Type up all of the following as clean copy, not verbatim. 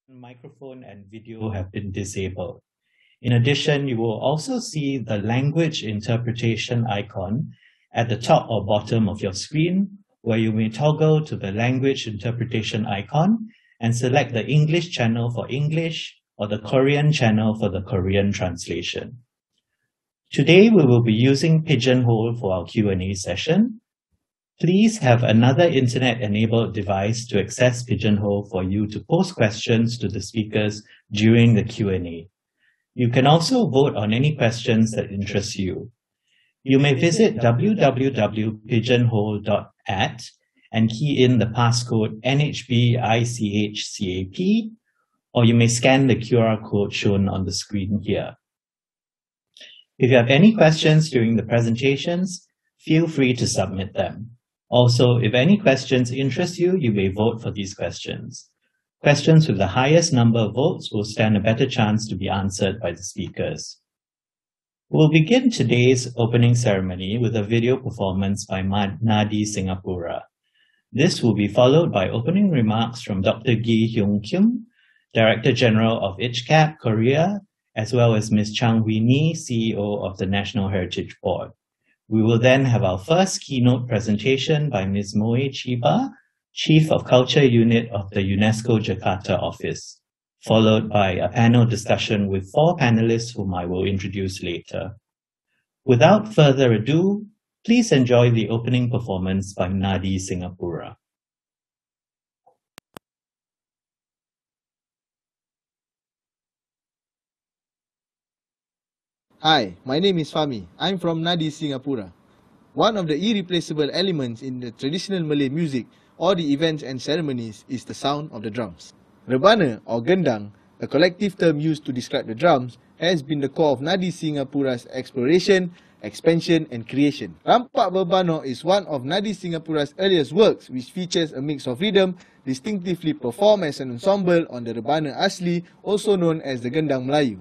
Microphone and video have been disabled. In addition, you will also see the language interpretation icon at the top or bottom of your screen, where you may toggle to the language interpretation icon and select the English channel for English or the Korean channel for the Korean translation. Today, we will be using Pigeonhole for our Q&A session. Please have another internet-enabled device to access Pigeonhole for you to post questions to the speakers during the Q&A. You can also vote on any questions that interest you. You may visit www.pigeonhole.at and key in the passcode NHB ICHCAP, or you may scan the QR code shown on the screen here. If you have any questions during the presentations, feel free to submit them. Also, if any questions interest you, you may vote for these questions. Questions with the highest number of votes will stand a better chance to be answered by the speakers. We'll begin today's opening ceremony with a video performance by Nadi Singapura. This will be followed by opening remarks from Dr. Gi Hyung Kim, Director General of ICHCAP Korea, as well as Ms. Chang Hui Ni, CEO of the National Heritage Board. We will then have our first keynote presentation by Ms. Moe Chiba, Chief of Culture Unit of the UNESCO Jakarta Office, followed by a panel discussion with 4 panelists whom I will introduce later. Without further ado, please enjoy the opening performance by Nadi Singapura. Hi, my name is Fahmi. I'm from Nadi Singapura. One of the irreplaceable elements in the traditional Malay music or the events and ceremonies is the sound of the drums. Rebana or gendang, a collective term used to describe the drums, has been the core of Nadi Singapura's exploration, expansion and creation. Rampak Berbano is one of Nadi Singapura's earliest works, which features a mix of rhythm, distinctively performed as an ensemble on the Rebana Asli, also known as the Gendang Melayu.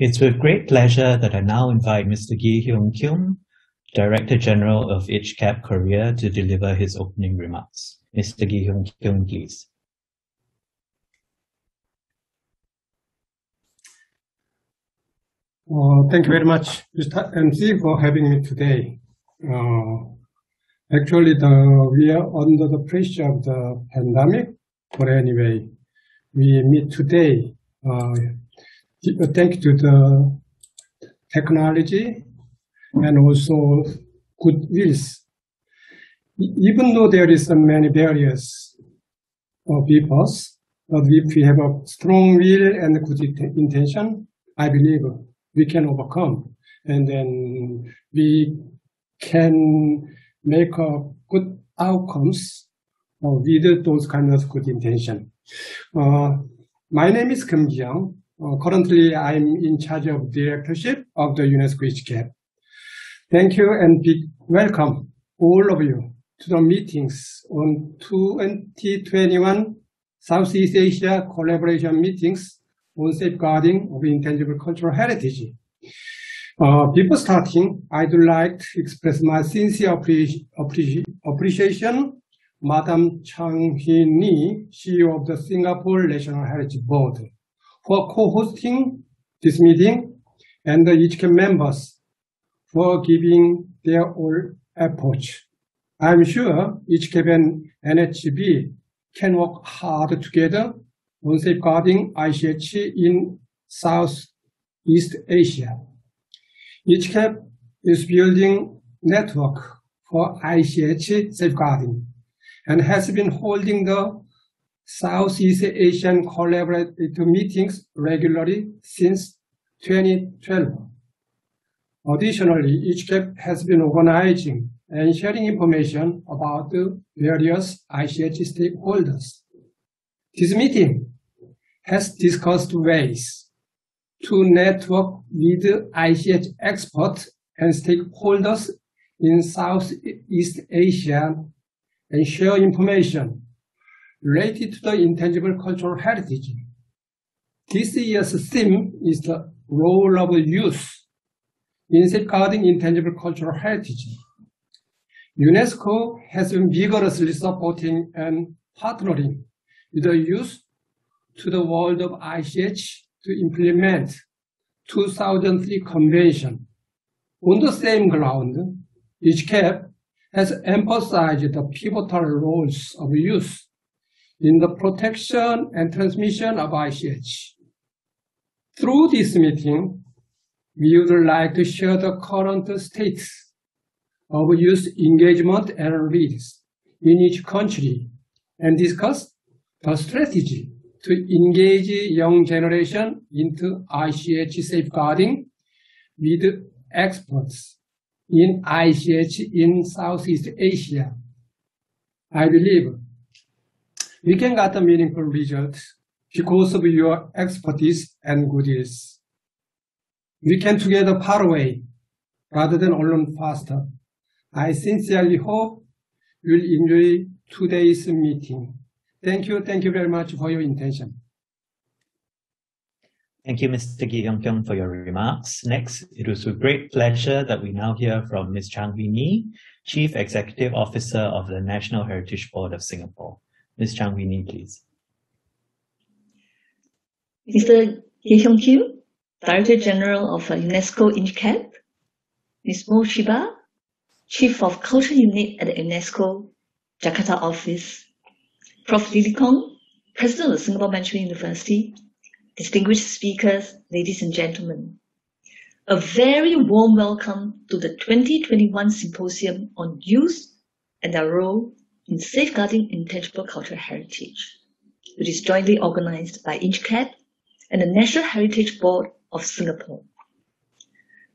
It's with great pleasure that I now invite Mr. Gi Hyung Kyung, Director General of ICHCAP Korea, to deliver his opening remarks. Mr. Gi Hyung Kyung, please. Thank you very much, Mr. MC, for having me today. Actually, we are under the pressure of the pandemic, but anyway, we meet today. Thank you to the technology and also good wills. Even though there is many barriers of people, but if we have a strong will and good intention, I believe we can overcome, and then we can make good outcomes with those kind of good intention. My name is Kim Gi-young. Currently, I'm in charge of directorship of the UNESCO ICHCAP. Thank you and welcome all of you to the meetings on 2021 Southeast Asia collaboration meetings on safeguarding of intangible cultural heritage. Before starting, I'd like to express my sincere appreciation, Madam Chang Hee-ni, CEO of the Singapore National Heritage Board, for co-hosting this meeting, and the ICHCAP members for giving their all efforts. I'm sure ICHCAP and NHB can work hard together on safeguarding ICH in Southeast Asia. ICHCAP is building network for ICH safeguarding and has been holding the Southeast Asian collaborative meetings regularly since 2012. Additionally, ICHCAP has been organizing and sharing information about the various ICH stakeholders. This meeting has discussed ways to network with ICH experts and stakeholders in Southeast Asia and share information related to the intangible cultural heritage. This year's theme is the role of youth in safeguarding intangible cultural heritage. UNESCO has been vigorously supporting and partnering with the youth to the world of ICH to implement 2003 Convention. On the same ground, ICHCAP has emphasized the pivotal roles of youth in the protection and transmission of ICH. Through this meeting, we would like to share the current status of youth engagement and needs in each country and discuss the strategy to engage young generation into ICH safeguarding with experts in ICH in Southeast Asia. I believe we can get a meaningful result because of your expertise and goodwill. We can together far away rather than alone faster. I sincerely hope you will enjoy today's meeting. Thank you very much for your attention. Thank you, Mr. Gi Hyung Kyung, for your remarks. Next, it is with great pleasure that we now hear from Ms. Chang Hee-ni, Chief Executive Officer of the National Heritage Board of Singapore. Ms. Chang Hee-ni, please. Mr. Gi Hyung Kyung, Director General of UNESCO ICHCAP, Ms. Mo Shiba, Chief of Culture Unit at the UNESCO Jakarta Office, Prof. Lily Kong, President of the Singapore Management University, distinguished speakers, ladies and gentlemen. A very warm welcome to the 2021 Symposium on Youth and their Role in Safeguarding Intangible Cultural Heritage, which is jointly organized by ICHCAP and the National Heritage Board of Singapore.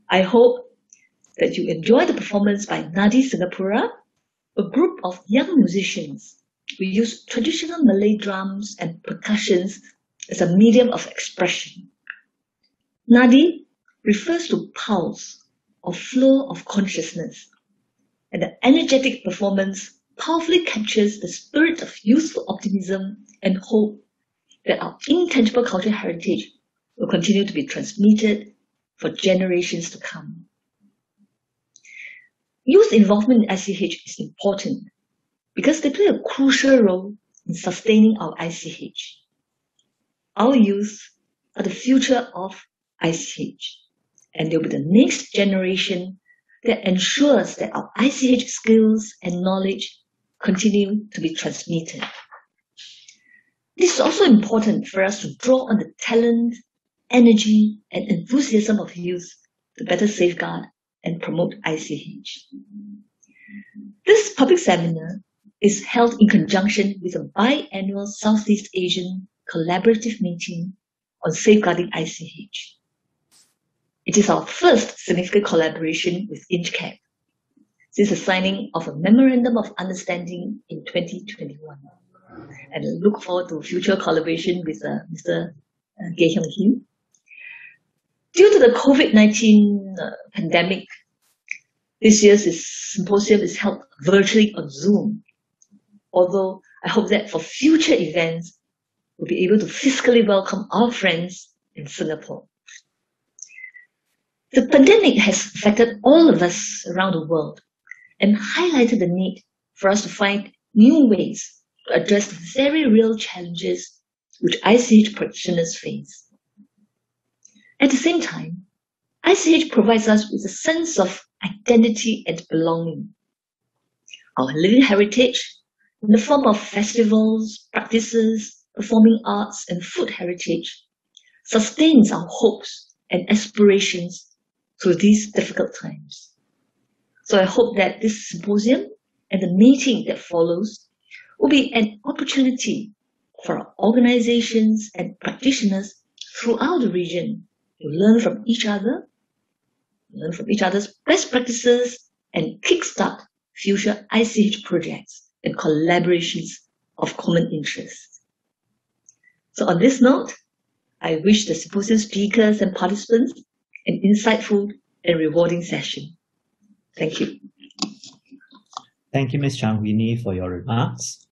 I hope that you enjoy the performance by Nadi Singapura, a group of young musicians who use traditional Malay drums and percussions as a medium of expression. Nadi refers to pulse or flow of consciousness, and the energetic performance powerfully captures the spirit of youthful optimism and hope that our intangible cultural heritage will continue to be transmitted for generations to come. Youth involvement in ICH is important because they play a crucial role in sustaining our ICH. Our youth are the future of ICH, and they'll be the next generation that ensures that our ICH skills and knowledge continue to be transmitted. This is also important for us to draw on the talent, energy, and enthusiasm of youth to better safeguard and promote ICH. This public seminar is held in conjunction with a biannual Southeast Asian collaborative meeting on safeguarding ICH. It is our first significant collaboration with ICHCAP since the signing of a Memorandum of Understanding in 2021. And I look forward to future collaboration with Mr. Gae Hyung-Kim. Due to the COVID-19 pandemic, this year's symposium is held virtually on Zoom. Although I hope that for future events, we'll be able to physically welcome our friends in Singapore. The pandemic has affected all of us around the world and highlighted the need for us to find new ways to address the very real challenges which ICH practitioners face. At the same time, ICH provides us with a sense of identity and belonging. Our living heritage, in the form of festivals, practices, performing arts, and food heritage, sustains our hopes and aspirations through these difficult times. So I hope that this symposium and the meeting that follows will be an opportunity for our organizations and practitioners throughout the region to learn from each other, learn from each other's best practices, and kickstart future ICH projects and collaborations of common interest. So on this note, I wish the symposium speakers and participants an insightful and rewarding session. Thank you. Thank you, Ms. Chang Winnie, for your remarks.